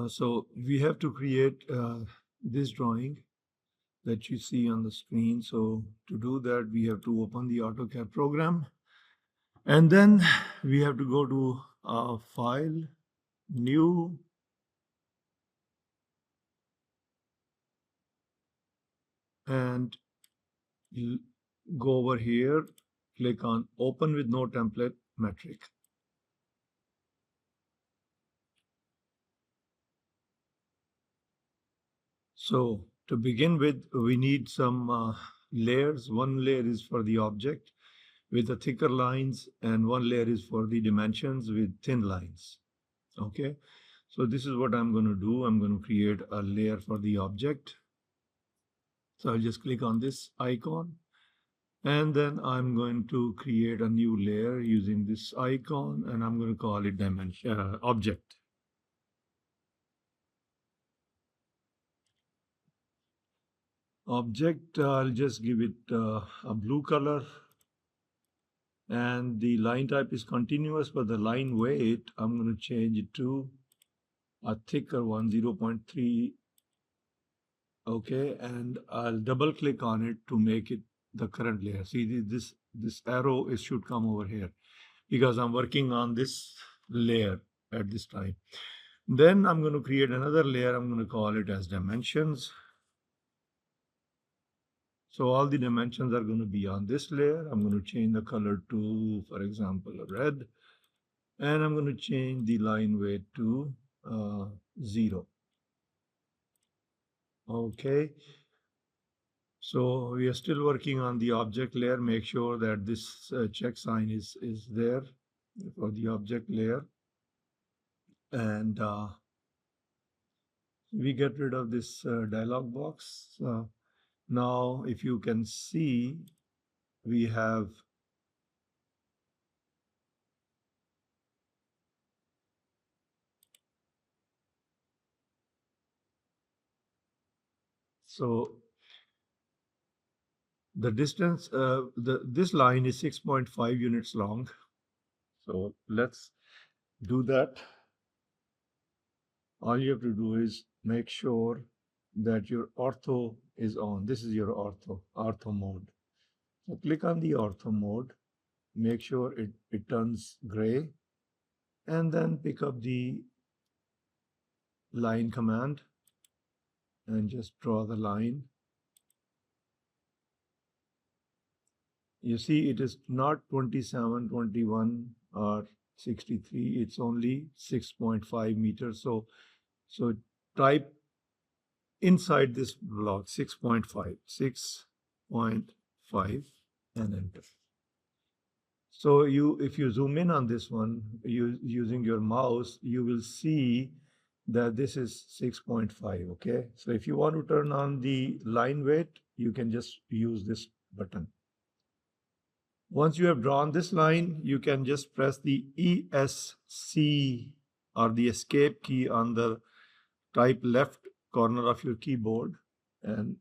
So we have to create this drawing that you see on the screen. So to do that, we have to open the AutoCAD program, and then we have to go to File, New, and go over here, click on Open with no template metric. So to begin with, we need some layers. One layer is for the object with the thicker lines, and one layer is for the dimensions with thin lines. Okay, so this is what I'm going to do. I'm going to create a layer for the object. So I'll just click on this icon, and then I'm going to create a new layer using this icon, and I'm going to call it dimension object. Object, I'll just give it a blue color, and the line type is continuous, but the line weight, I'm going to change it to a thicker one, 0.3. Okay, and I'll double click on it to make it the current layer. See, this arrow should come over here because I'm working on this layer at this time. Then I'm going to create another layer. I'm going to call it as dimensions. So all the dimensions are going to be on this layer. I'm going to change the color to, for example, a red. And I'm going to change the line weight to 0. Okay. So we are still working on the object layer. Make sure that this check sign is there for the object layer. And we get rid of this dialog box. Now, if you can see, we have so the distance, this line is 6.5 units long. So let's do that. All you have to do is make sure that your ortho is on. This is your ortho mode. So click on the ortho mode, make sure it turns gray, and then pick up the line command and just draw the line. You see, it is not 27, 21, or 63. It's only 6.5 meters. So type inside this block 6.5, 6.5, and enter. So if you zoom in on this one, using your mouse, you will see that this is 6.5, okay? So if you want to turn on the line weight, you can just use this button. Once you have drawn this line, you can just press the ESC or the escape key on the type left corner of your keyboard, and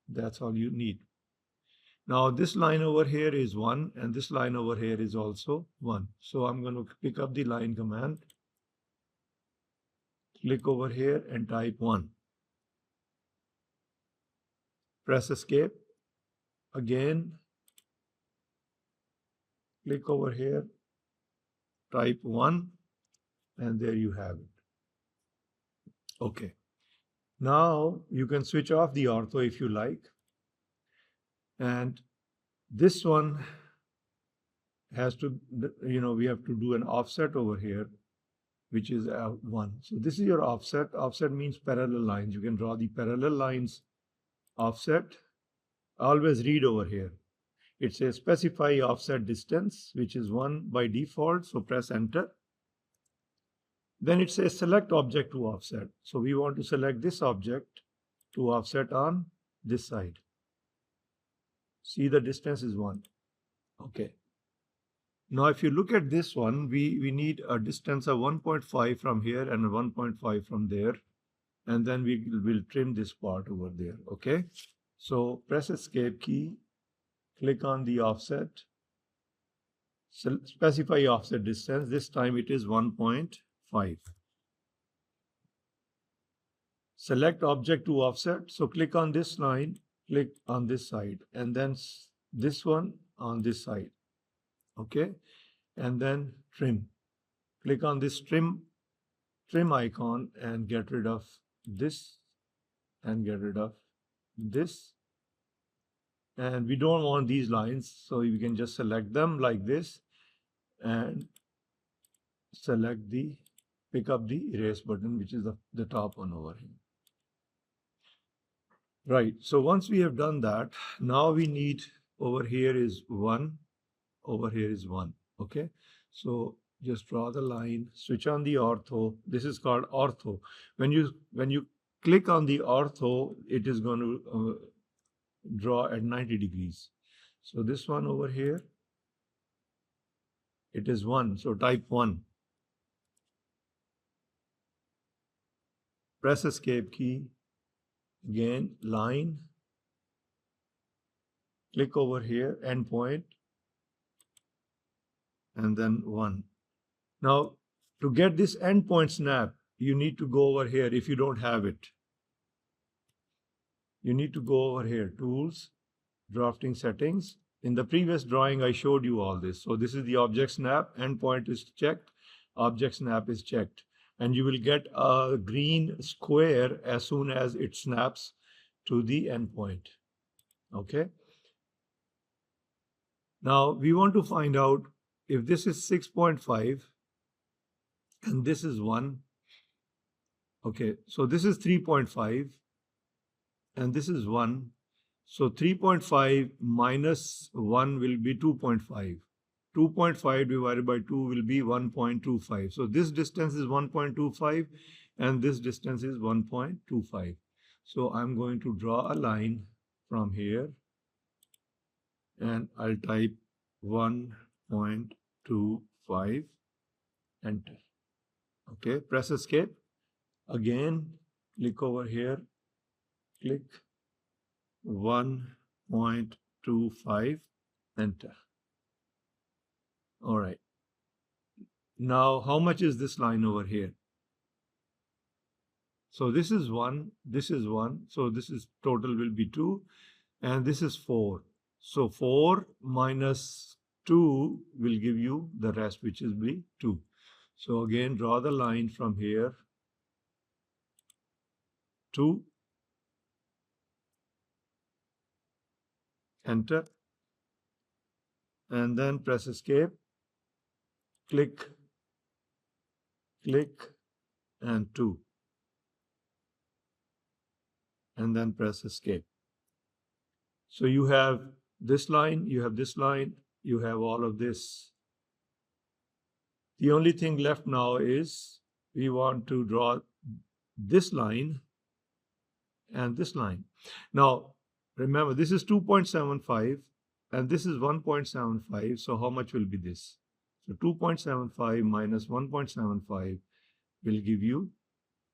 that's all you need. Now this line over here is 1, and this line over here is also 1. So I'm going to pick up the line command, click over here and type 1. Press escape. Again, click over here, type 1, and there you have it. Okay. Now you can switch off the ortho if you like. And this one has to, we have to do an offset over here, which is 1. So this is your offset. Offset means parallel lines. You can draw the parallel lines offset. Always read over here. It says specify offset distance, which is 1 by default. So press enter. Then it says select object to offset. So we want to select this object to offset on this side. See, the distance is 1. Okay. Now, if you look at this one, we need a distance of 1.5 from here and 1.5 from there. And then we will trim this part over there. Okay. So press escape key, click on the offset, specify offset distance. This time it is 1.5. Select object to offset. So click on this line, click on this side, and then this one on this side. Okay. And then trim. Click on this trim icon and get rid of this and get rid of this. And we don't want these lines, so we can just select them like this and pick up the erase button, which is the top one over here. Right, so once we have done that, now we need, over here is 1, over here is 1, okay? So just draw the line, switch on the ortho. This is called ortho. When you click on the ortho, it is going to draw at 90 degrees. So this one over here, it is 1, so type 1. Press escape key, again line, click over here, endpoint, and then 1. Now, to get this endpoint snap, you need to go over here if you don't have it. You need to go over here, Tools, Drafting Settings. In the previous drawing, I showed you all this. So this is the object snap, endpoint is checked, object snap is checked. And you will get a green square as soon as it snaps to the endpoint. Okay. Now we want to find out if this is 6.5 and this is 1. Okay, so this is 3.5 and this is 1. So 3.5 minus 1 will be 2.5. 2.5 divided by 2 will be 1.25. So this distance is 1.25 and this distance is 1.25. So I'm going to draw a line from here and I'll type 1.25, enter. Okay, press escape. Again, click over here, click 1.25, enter. All right. Now, how much is this line over here? So this is 1, this is 1. So this is total will be 2 and this is 4. So 4 minus 2 will give you the rest, which is be 2. So again, draw the line from here, 2, enter, and then press escape, click, and 2, and then press escape. So you have this line, you have this line, you have all of this. The only thing left now is we want to draw this line and this line. Now, remember, this is 2.75 and this is 1.75. So how much will be this? So 2.75 minus 1.75 will give you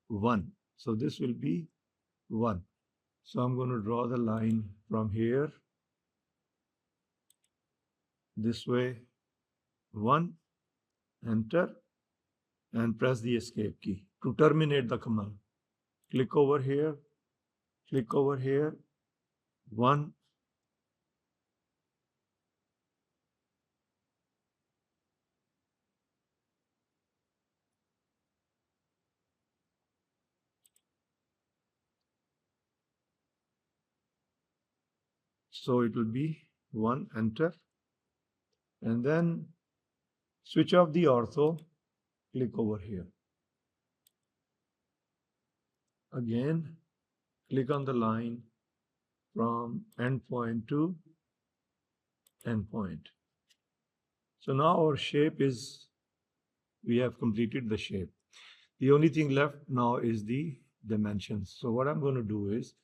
1. So this will be 1. So I'm going to draw the line from here, this way, 1, enter, and press the escape key to terminate the command. Click over here, 1, so it will be 1, enter, and then switch off the ortho, click over here. Again, click on the line from endpoint to endpoint. So now our shape is, we have completed the shape. The only thing left now is the dimensions. So what I'm going to do is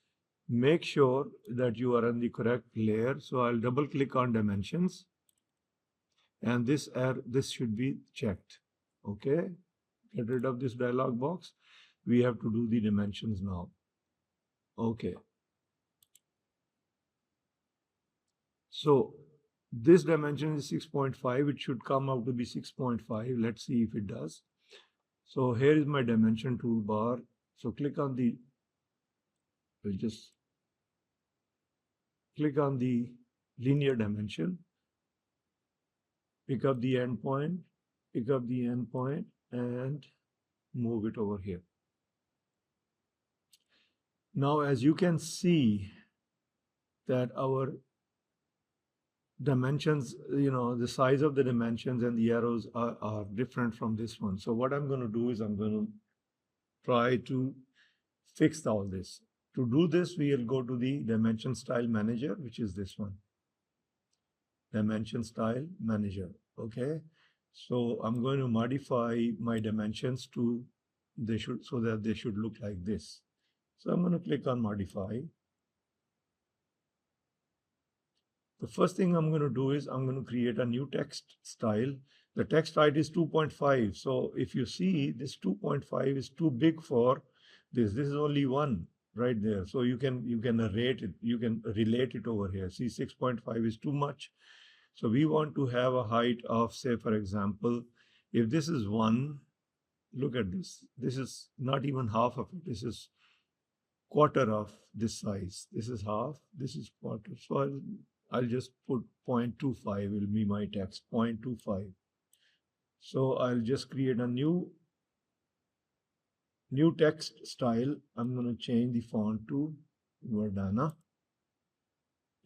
make sure that you are on the correct layer. So I'll double click on dimensions and this should be checked. Okay, get rid of this dialog box. We have to do the dimensions now. Okay. So this dimension is 6.5. It should come out to be 6.5. Let's see if it does. So here is my dimension toolbar. So click on the we'll just click on the linear dimension, pick up the endpoint, and move it over here. Now, as you can see that our dimensions, the size of the dimensions and the arrows are different from this one. So what I'm going to do is I'm going to try to fix all this. To do this, we will go to the Dimension Style Manager, which is this one. Dimension Style Manager. Okay. So I'm going to modify my dimensions so that they should look like this. So I'm going to click on Modify. The first thing I'm going to do is I'm going to create a new text style. The text height is 2.5. So if you see, this 2.5 is too big for this. This is only 1 right there. So you can rate it. You can relate it over here. See, 6.5 is too much. So we want to have a height of, say, for example, if this is 1, look at this. This is not even half of it. This is quarter of this size. This is half. This is quarter. So I'll just put 0.25 will be my text, 0.25. So I'll just create a new text style. I'm going to change the font to Verdana.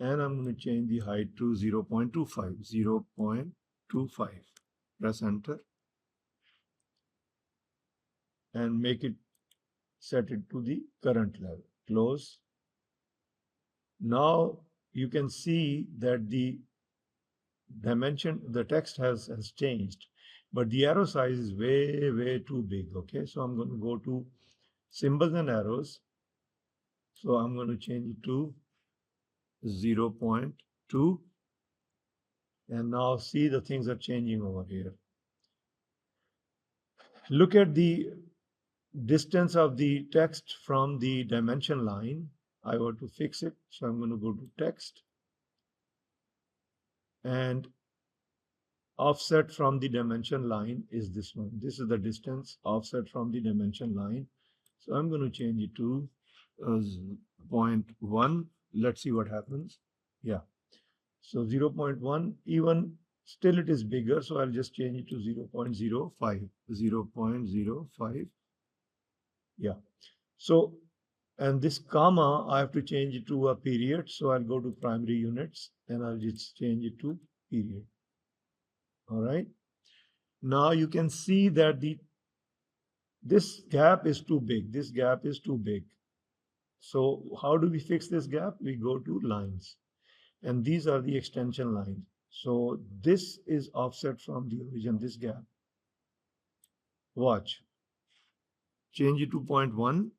And I'm going to change the height to 0.25. 0.25. Press enter. And set it to the current level. Close. Now you can see that the dimension, the text has changed, but the arrow size is way too big. Okay, so I'm going to go to symbols and arrows. So I'm going to change it to 0.2, and now see the things are changing over here. Look at the distance of the text from the dimension line. I want to fix it, so I'm going to go to text and offset from the dimension line is this one. This is the distance offset from the dimension line. So I'm going to change it to 0.1. Let's see what happens. Yeah. So 0.1, even still it is bigger. So I'll just change it to 0.05. 0.05. Yeah. So, and this comma, I have to change it to a period. So I'll go to primary units and I'll just change it to period. All right. Now you can see that this gap is too big. This gap is too big. So how do we fix this gap? We go to lines, and these are the extension lines. So this is offset from the origin, this gap. Watch. Change it to 0.1.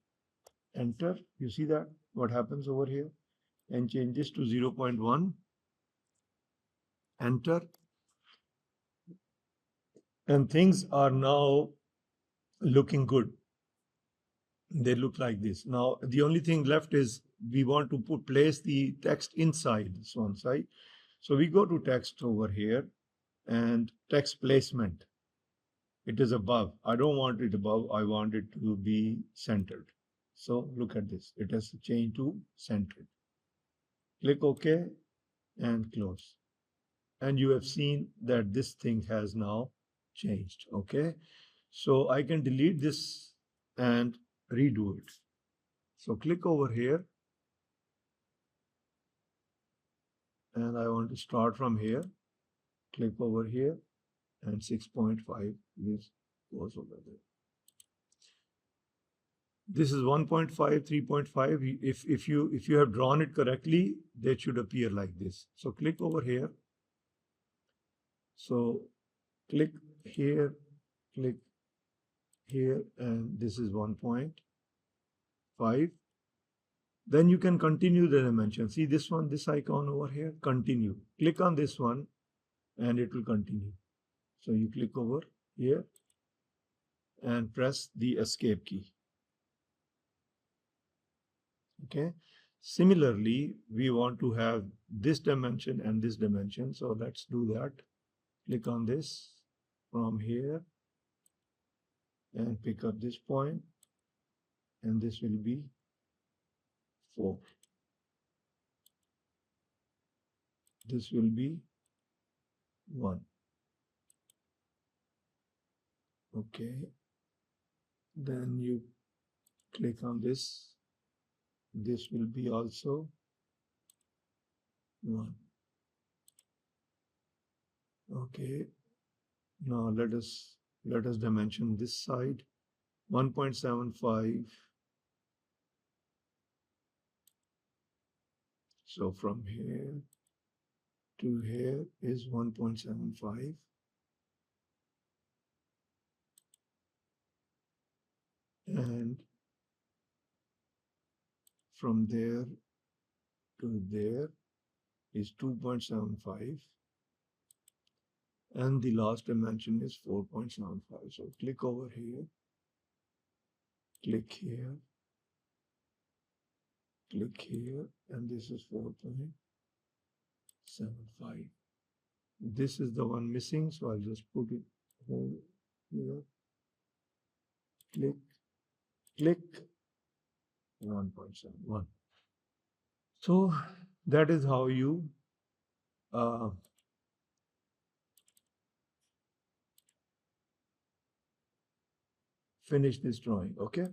Enter. You see that? What happens over here? And change this to 0.1. Enter. And things are now looking good. They look like this. Now, the only thing left is we want to place the text inside this one side. So we go to text over here and text placement. It is above. I don't want it above. I want it to be centered. So look at this. It has changed to centered. Click OK and close. And you have seen that this thing has now changed. Okay. So I can delete this and redo it. So click over here. And I want to start from here. Click over here and 6.5 goes over there. This is 1.5, 3.5. If you have drawn it correctly, they should appear like this. So click over here. So click here, and this is 1.5. Then you can continue the dimension. See this one, this icon over here, continue. Click on this one and it will continue. So you click over here and press the escape key. Okay. Similarly, we want to have this dimension and this dimension. So let's do that. Click on this from here and pick up this point, and this will be 4. This will be 1. Okay. Then you click on this. This will be also 1. Okay. Now let us dimension this side. 1.75. So from here to here is 1.75. And from there to there is 2.75. And the last dimension is 4.75. So click over here, click here, click here, and this is 4.75. This is the one missing, so I'll just put it over here. Click, click, 1.71. So that is how you finish this drawing. Okay.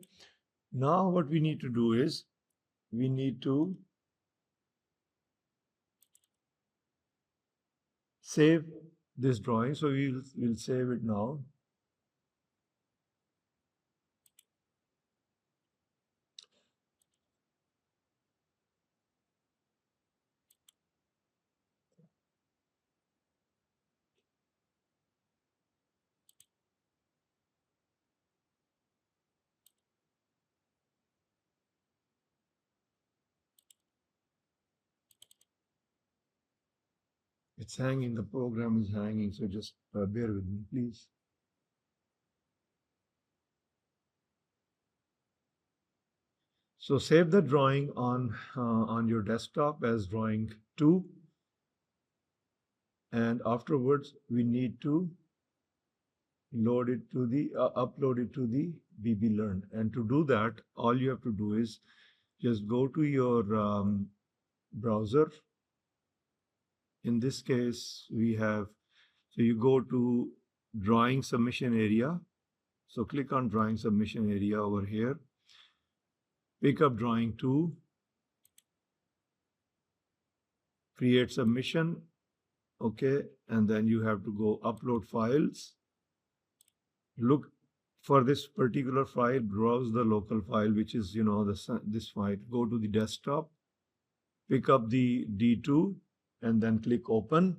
Now what we need to do is we need to save this drawing. So we'll save it now. It's hanging, the program is hanging, so just bear with me, please. So save the drawing on your desktop as drawing 2. And afterwards, we need to load it to the, upload it to the BBLearn. And to do that, all you have to do is just go to your browser. In this case, we have, so you go to drawing submission area. So click on drawing submission area over here. Pick up drawing 2. Create submission. Okay. And then you have to go upload files. Look for this particular file, browse the local file, which is, this file. Go to the desktop, pick up the D2, and then click open,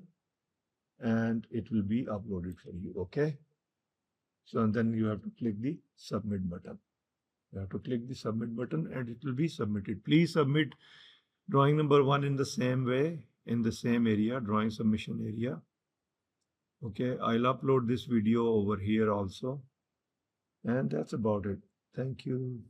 and it will be uploaded for you. Okay. So, and then you have to click the submit button. You have to click the submit button and it will be submitted. Please submit drawing number 1 in the same way, in the same area, drawing submission area. Okay, I'll upload this video over here also. And that's about it. Thank you.